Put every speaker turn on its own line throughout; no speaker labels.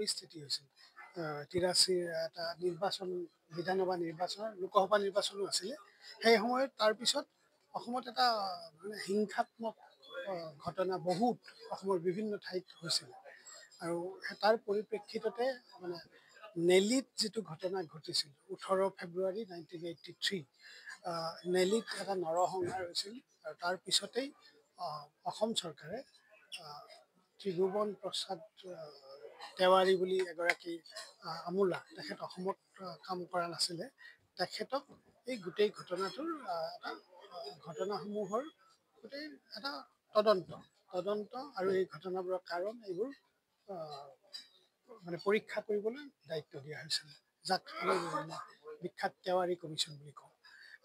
পৰিস্থিতি হৈছিল ৮৩ এটা নিৰ্বাচন বিধানসভা নিৰ্বাচন লোকসভা নিৰ্বাচনো আছিলে সেই সময়ত তাৰপিছত অসমত এটা মানে হিংসাত্মক ঘটনা বহুত অসমৰ বিভিন্ন ঠাইত হৈছিল আৰু তাৰ পৰিপ্ৰেক্ষিততে মানে নেলিত যিটো ঘটনা ঘটিছিল ১৮ ফেব্ৰুৱাৰী 1983 নেলিত এটা নৰসংহাৰ হৈছিল আৰু তাৰ পিছতেই অসম চৰকাৰে ত্ৰিভুৱন প্ৰসাদ তেওৱাৰী বুলি এগৰাকী আমোলা তেখেত অসমত কাম কৰা নাছিলে তেখেতক এই গোটেই ঘটনাটোৰ এটা ঘটনাসমূহৰ গোটেই এটা তদন্ত আৰু এই ঘটনাবোৰৰ কাৰণ এইবোৰ মানে পৰীক্ষা কৰিবলৈ দায়িত্ব দিয়া হৈছিল যাক আমি বিখ্যাত তেওৱাৰী কমিশ্যন বুলি কওঁ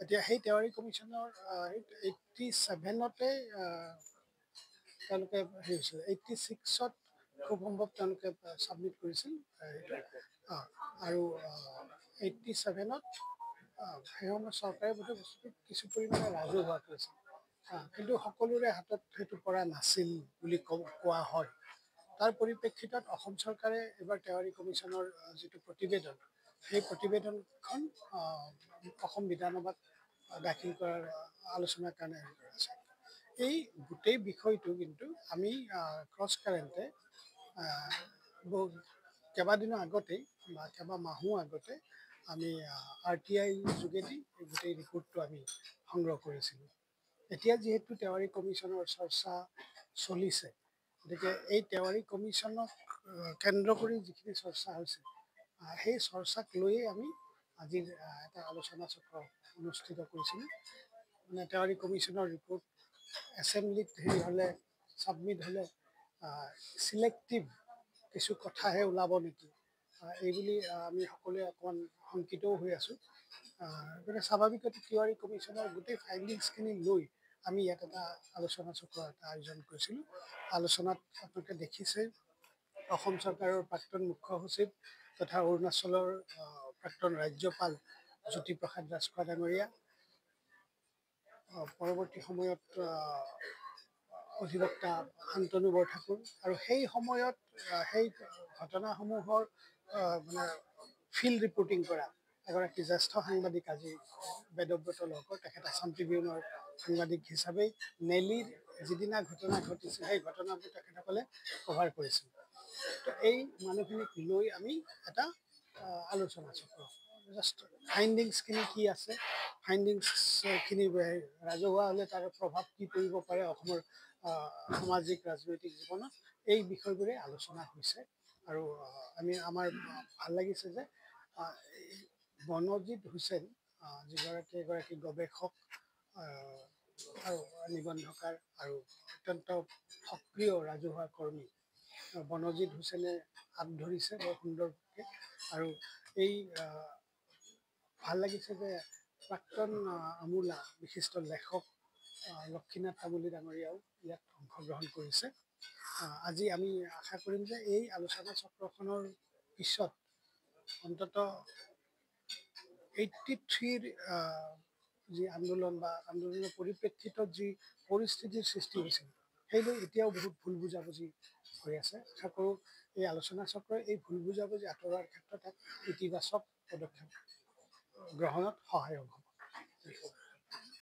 এতিয়া সেই তেওৱাৰী কমিশ্যনৰ 87তে তেওঁলোকে হেৰি হৈছিল 86ত খুব সম্ভৱ তেওঁলোকে ছাবমিট কৰিছিল আৰু 87ত সেই সময়ত চৰকাৰে বোধহয় বস্তুটো কিছু পৰিমাণে ৰাজহুৱা কৰিছিল কিন্তু সকলোৰে হাতত সেইটো পৰা নাছিল বুলি কোৱা হয় তাৰ পৰিপ্ৰেক্ষিতত অসম চৰকাৰে এবাৰ তেওৱাৰী কমিশ্যনৰ যিটো প্ৰতিবেদন সেই প্ৰতিবেদনখন অসম বিধানসভাত দাখিল কৰাৰ আলোচনাৰ কাৰণে আছে এই গোটেই বিষয়টো কিন্তু আমি ক্ৰছ কাৰেণ্টে কেইবাদিনৰ আগতেই বা কেইবামাহো আগতে আমি RTI যোগেদি এই গোটেই ৰিপৰ্টটো আমি সংগ্ৰহ কৰিছিলোঁ এতিয়া যিহেতু তেওৱাৰী কমিশ্যনৰ চৰ্চা চলিছে গতিকে এই তেওৱাৰী কমিশ্যনক কেন্দ্ৰ কৰি যিখিনি চৰ্চা হৈছে সেই চৰ্চাক লৈয়ে আমি আজিৰ এটা আলোচনা চক্ৰ অনুষ্ঠিত কৰিছিলোঁ মানে তেওৱাৰী কমিশ্যনৰ ৰিপৰ্ট এছেম্বলিত হেৰি হ'লে ছাবমিট হ'লে চিলেক্টিভ কিছু কথাহে ওলাব নেকি এইবুলি আমি সকলোৱে অকণমান শংকিতও হৈ আছোঁ গতিকে স্বাভাৱিকতে তেওৱাৰী কমিশ্যনৰ গোটেই ফাইণ্ডিংছখিনি লৈ আমি ইয়াত এটা আলোচনা চক্ৰ এটা আয়োজন কৰিছিলোঁ আলোচনাত আপোনালোকে দেখিছে অসম চৰকাৰৰ প্ৰাক্তন মুখ্য সচিব তথা অৰুণাচলৰ প্ৰাক্তন ৰাজ্যপাল জ্যোতিপ্ৰসাদ ৰাজখোৱা ডাঙৰীয়া পৰৱৰ্তী সময়ত অধিবক্তা শান্তনু বৰঠাকুৰ আৰু সেই সময়ত সেই ঘটনাসমূহৰ মানে ফিল্ড ৰিপৰ্টিং কৰা এগৰাকী জ্যেষ্ঠ সাংবাদিক আজি বেদব্ৰত লহকৰ তেখেত আছাম ট্ৰিবিউনৰ সাংবাদিক হিচাপেই নেলিৰ যিদিনা ঘটনা ঘটিছিল সেই ঘটনাবোৰ তেখেতসকলে কভাৰ কৰিছিল তো এই মানুহখিনিক লৈ আমি এটা আলোচনা চক্ৰ জাষ্ট ফাইণ্ডিংছখিনি কি আছে ফাইণ্ডিংছখিনি ৰাজহুৱা হ'লে তাৰ প্ৰভাৱ কি পৰিব পাৰে অসমৰ সামাজিক ৰাজনৈতিক জীৱনত এই বিষয়বোৰে আলোচনা হৈছে আৰু আমাৰ ভাল লাগিছে যে বনজিৎ হুছেইন এগৰাকী গৱেষক আৰু নিবন্ধকাৰ আৰু অত্যন্ত সক্ৰিয় ৰাজহুৱা কৰ্মী বনজিৎ হুছেইনে হাত ধৰিছে বৰ সুন্দৰকৈ আৰু এই ভাল লাগিছে যে প্ৰাক্তন আমোলা বিশিষ্ট লেখক লক্ষীনাথ তামুলী ডাঙৰীয়াও ইয়াত অংশগ্ৰহণ কৰিছে আজি আমি আশা কৰিম যে এই আলোচনা চক্ৰখনৰ পিছত অন্ততঃ 83ৰ যি আন্দোলন বা আন্দোলনৰ পৰিপ্ৰেক্ষিতত যি পৰিস্থিতিৰ সৃষ্টি হৈছিল সেইলৈ এতিয়াও বহুত ভুল বুজাবুজি হৈ আছে আশা কৰোঁ এই আলোচনা চক্ৰই এই ভুল বুজাবুজি আঁতৰোৱাৰ ক্ষেত্ৰত এক ইতিবাচক পদক্ষেপ গ্ৰহণত সহায়ক হ'ব।